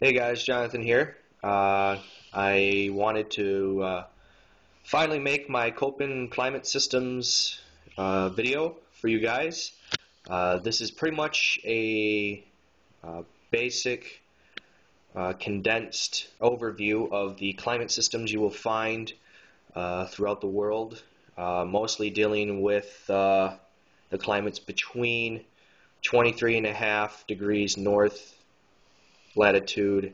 Hey guys, Jonathan here. I wanted to finally make my Koppen Climate Systems video for you guys. This is pretty much a basic, condensed overview of the climate systems you will find throughout the world, mostly dealing with the climates between 23.5 degrees north latitude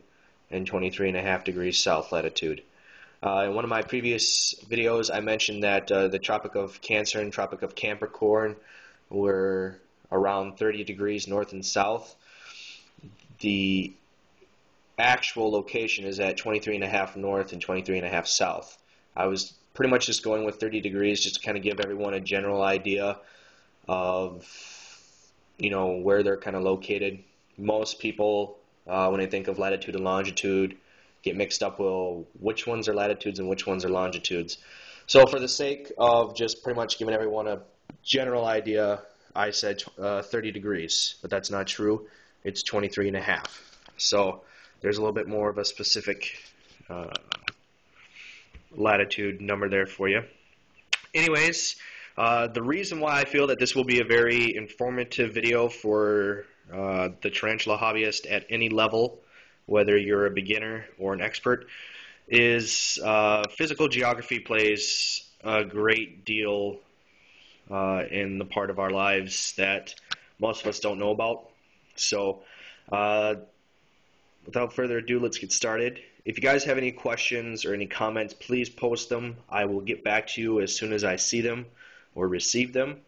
and 23.5 degrees south latitude. In one of my previous videos I mentioned that the Tropic of Cancer and Tropic of Capricorn were around 30 degrees north and south. The actual location is at 23.5 north and 23.5 south. I was pretty much just going with 30 degrees just to kind of give everyone a general idea of where they're kind of located. Most people when they think of latitude and longitude, get mixed up with which ones are latitudes and which ones are longitudes. So for the sake of just pretty much giving everyone a general idea, I said 30 degrees, but that's not true. It's 23.5. So there's a little bit more of a specific latitude number there for you. Anyways, the reason why I feel that this will be a very informative video for the tarantula hobbyist at any level, whether you're a beginner or an expert, is physical geography plays a great deal in the part of our lives that most of us don't know about. So without further ado, let's get started. If you guys have any questions or any comments, please post them. I will get back to you as soon as I see them or receive them,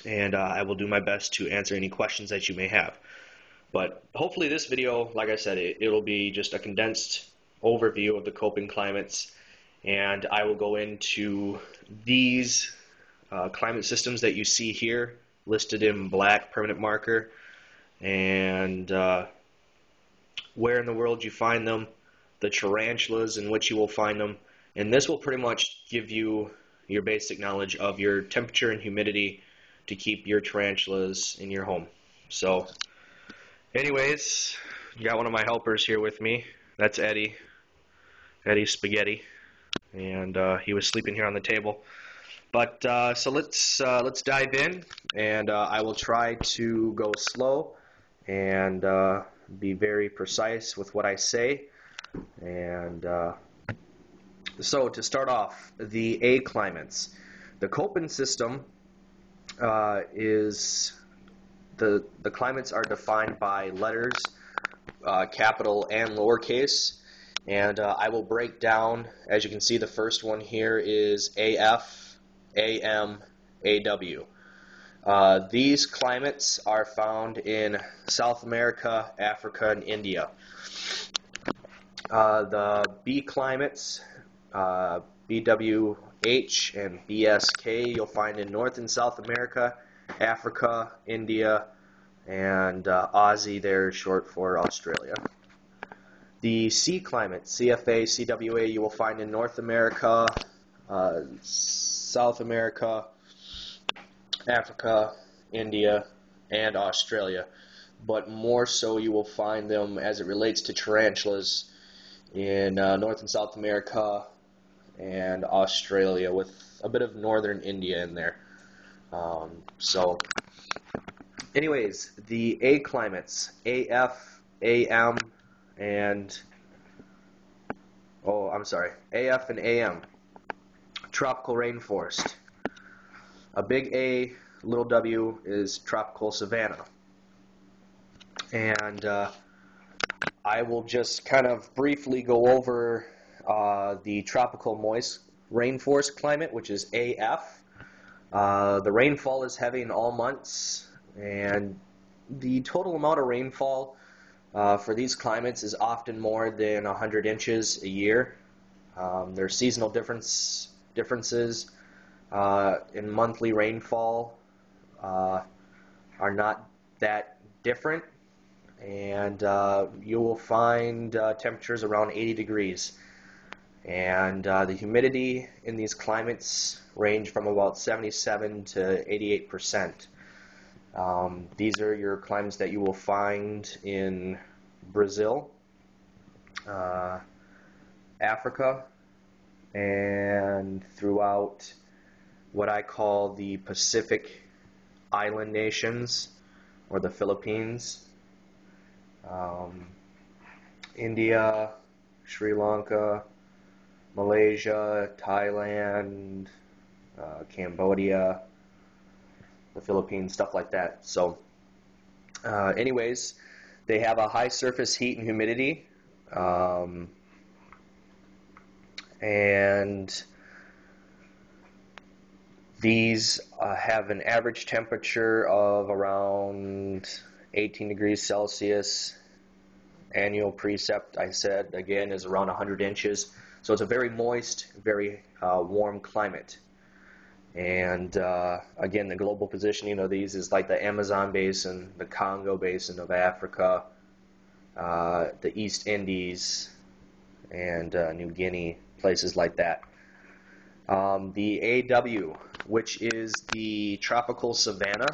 and I will do my best to answer any questions that you may have. But hopefully this video, like I said, it'll be just a condensed overview of the Koppen climates, and I will go into these climate systems that you see here listed in black permanent marker, and where in the world you find them, the tarantulas in which you will find them, and this will pretty much give you your basic knowledge of your temperature and humidity to keep your tarantulas in your home. So anyways, got one of my helpers here with me. That's Eddie Spaghetti, and he was sleeping here on the table. But so let's dive in, and I will try to go slow and be very precise with what I say. And so to start off, the A climates. The Koppen system is the climates are defined by letters, capital and lowercase, and I will break down. As you can see, the first one here is AF, AM, AW. These climates are found in South America, Africa, and India. The B climates, BWH and BSK, you'll find in North and South America, Africa, India, and Aussie there is short for Australia. The C climate, CFA, CWA, you will find in North America, South America, Africa, India, and Australia. But more so you will find them as it relates to tarantulas in North and South America and Australia, with a bit of northern India in there. So anyways, the A climates, AF, AM, and AF and AM, tropical rainforest. A big A, little w, is tropical savanna. And I will just kind of briefly go over the tropical moist rainforest climate, which is AF. The rainfall is heavy in all months, and the total amount of rainfall for these climates is often more than 100 inches a year. There are seasonal differences in monthly rainfall are not that different, and you will find temperatures around 80 degrees. And the humidity in these climates range from about 77 to 88%. These are your climates that you will find in Brazil, uh, Africa, and throughout what I call the Pacific Island nations, or the Philippines, um, India, Sri Lanka, Malaysia, Thailand, Cambodia, the Philippines, stuff like that. So, anyways, they have a high surface heat and humidity, um, and these have an average temperature of around 18 degrees Celsius. Annual precept, I said, again, is around 100 inches. So it's a very moist, very warm climate. And again, the global positioning of these is like the Amazon basin, the Congo basin of Africa, the East Indies, and New Guinea, places like that. The AW, which is the tropical savanna,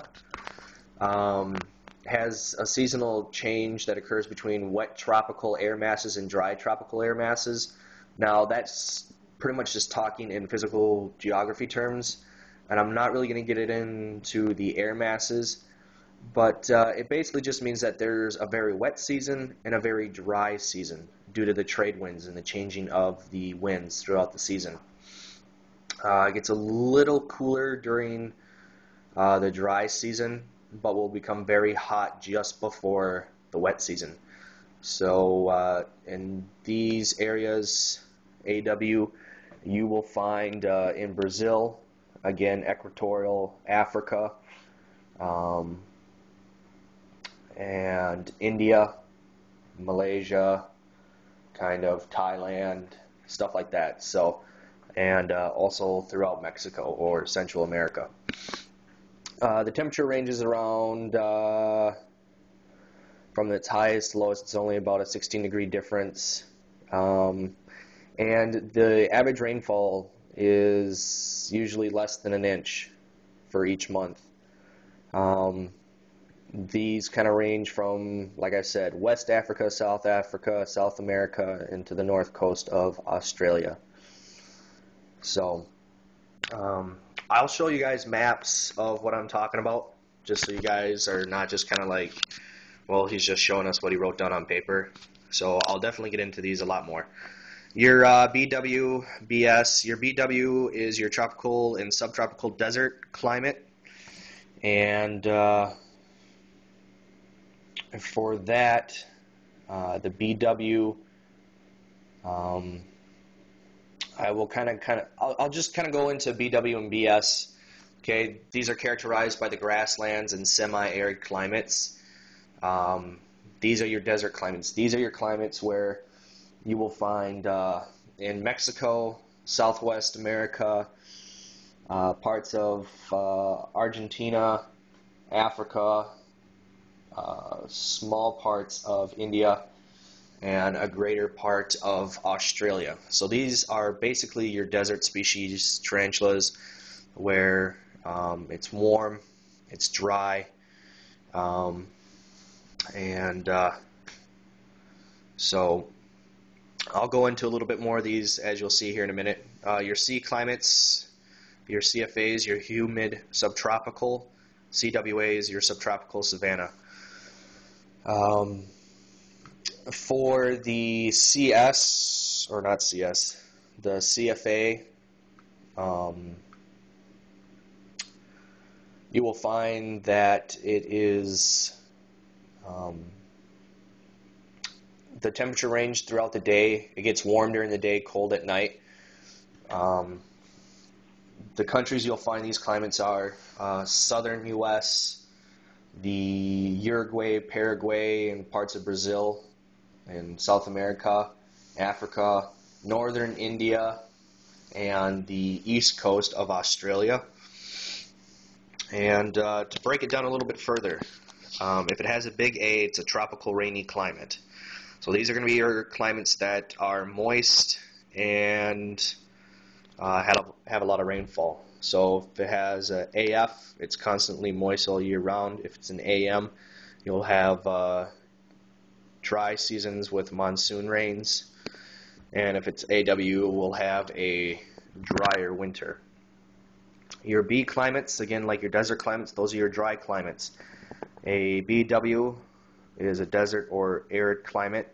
has a seasonal change that occurs between wet tropical air masses and dry tropical air masses. Now, that's pretty much just talking in physical geography terms, and I'm not really going to get it into the air masses, but it basically just means that there's a very wet season and a very dry season due to the trade winds and the changing of the winds throughout the season. It gets a little cooler during the dry season, but will become very hot just before the wet season. So in these areas, AW, you will find in Brazil, again, equatorial Africa, and India, Malaysia, kind of Thailand, stuff like that. So, and also throughout Mexico or Central America. The temperature ranges around, from its highest to lowest, it's only about a 16-degree difference. And the average rainfall is usually less than an inch for each month. These kind of range from, like I said, West Africa, South America, into the north coast of Australia. So, I'll show you guys maps of what I'm talking about, just so you guys are not just kind of like, well, he's just showing us what he wrote down on paper. So I'll definitely get into these a lot more. Your BW, BS, your BW is your tropical and subtropical desert climate. And for that, the BW, I will I'll just kind of go into BW and BS. Okay, these are characterized by the grasslands and semi-arid climates. These are your desert climates. These are your climates where you will find in Mexico, Southwest America, parts of Argentina, Africa, small parts of India, and a greater part of Australia. So these are basically your desert species tarantulas, where it's warm, it's dry, and so I'll go into a little bit more of these as you'll see here in a minute. Your sea climates, your CFAs, your humid subtropical, CWAs, your subtropical savanna. For the CS, or not CS, the CFA, you will find that it is the temperature range throughout the day. It gets warm during the day, cold at night. The countries you'll find these climates are southern U.S., the Uruguay, Paraguay, and parts of Brazil, and South America, Africa, northern India, and the east coast of Australia. And to break it down a little bit further, if it has a big A, it's a tropical rainy climate. So these are going to be your climates that are moist and have a lot of rainfall. So if it has an AF, it's constantly moist all year round. If it's an AM, you'll have dry seasons with monsoon rains, and if it's AW, we'll have a drier winter. Your B climates, again, like your desert climates, those are your dry climates. A BW is a desert or arid climate.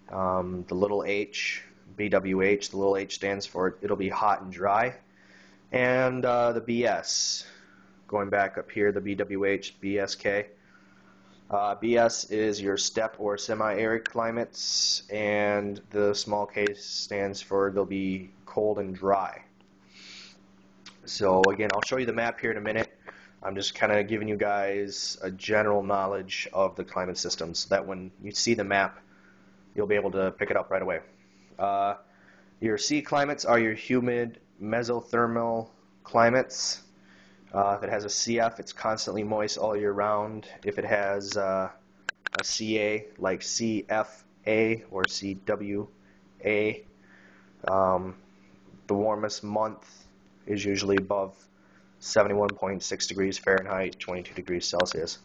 The little h, BWH, the little h stands for it'll be hot and dry. And the BS, going back up here, the BWH, BSK. BS is your steppe or semi-arid climates, and the small case stands for they'll be cold and dry. So again, I'll show you the map here in a minute. I'm just kind of giving you guys a general knowledge of the climate system so that when you see the map, you'll be able to pick it up right away. Your C climates are your humid mesothermal climates. If it has a CF, it's constantly moist all year round. If it has a CA, like CFA or CWA, the warmest month is usually above 71.6 degrees Fahrenheit, 22 degrees Celsius.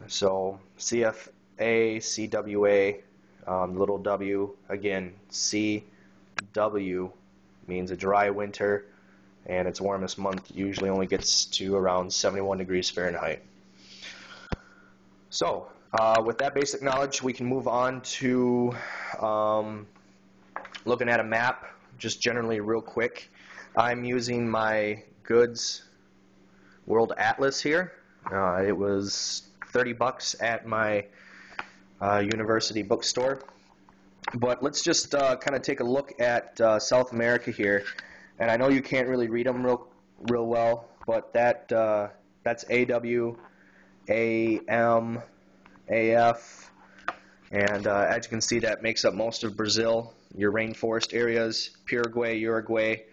So CFA, CWA, little w, again, CW means a dry winter, and its warmest month usually only gets to around 71 degrees Fahrenheit. So with that basic knowledge, we can move on to looking at a map, just generally real quick. I'm using my Goods World Atlas here. It was 30 bucks at my university bookstore. But let's just kind of take a look at South America here. And I know you can't really read them real well, but that's AW, AM, AF, and as you can see, that makes up most of Brazil. Your rainforest areas, Paraguay, Uruguay,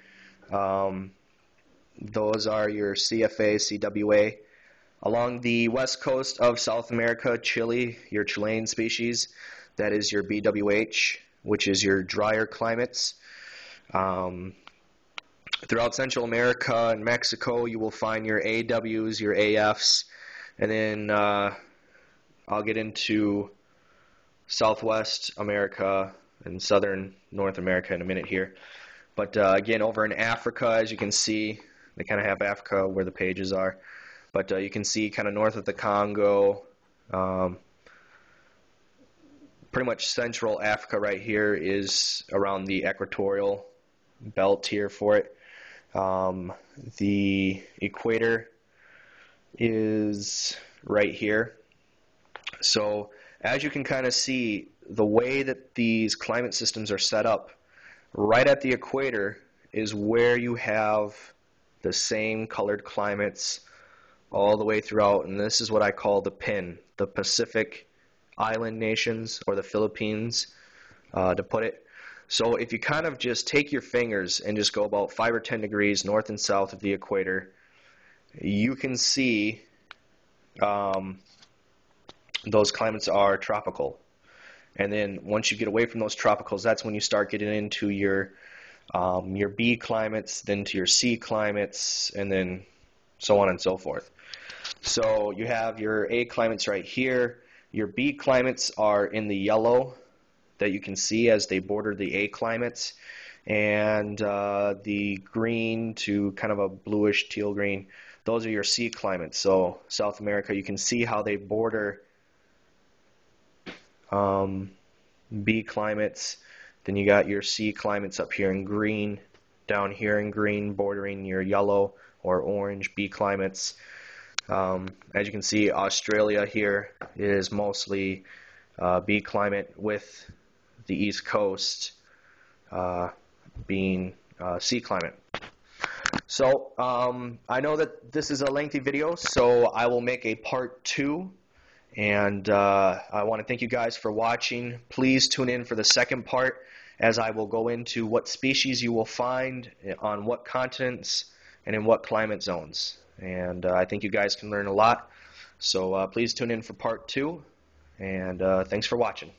those are your CFA, CWA. Along the west coast of South America, Chile, your Chilean species, that is your BWH, which is your drier climates. Throughout Central America and Mexico, you will find your AWs, your AFs, and then I'll get into Southwest America and Southern North America in a minute here. But again, over in Africa, as you can see, they kind of have Africa where the pages are. But you can see kind of north of the Congo, pretty much Central Africa right here is around the equatorial belt here for it. The equator is right here. So as you can kind of see, the way that these climate systems are set up, right at the equator is where you have the same colored climates all the way throughout, and this is what I call the PIN, the Pacific Island nations, or the Philippines, to put it. So if you kind of just take your fingers and just go about 5 or 10 degrees north and south of the equator, you can see those climates are tropical. And then once you get away from those tropicals, that's when you start getting into your B climates, then to your C climates, and then so on and so forth. So you have your A climates right here. Your B climates are in the yellow that you can see as they border the A climates, and the green to kind of a bluish teal green, those are your C climates. So South America, you can see how they border B climates. Then you got your C climates up here in green, down here in green, bordering your yellow or orange B climates. As you can see, Australia here is mostly B climate, with the East Coast being C climate. So I know that this is a lengthy video, so I will make a part 2. And I want to thank you guys for watching. Please tune in for the second part, as I will go into what species you will find on what continents and in what climate zones. And I think you guys can learn a lot. So please tune in for part 2, and thanks for watching.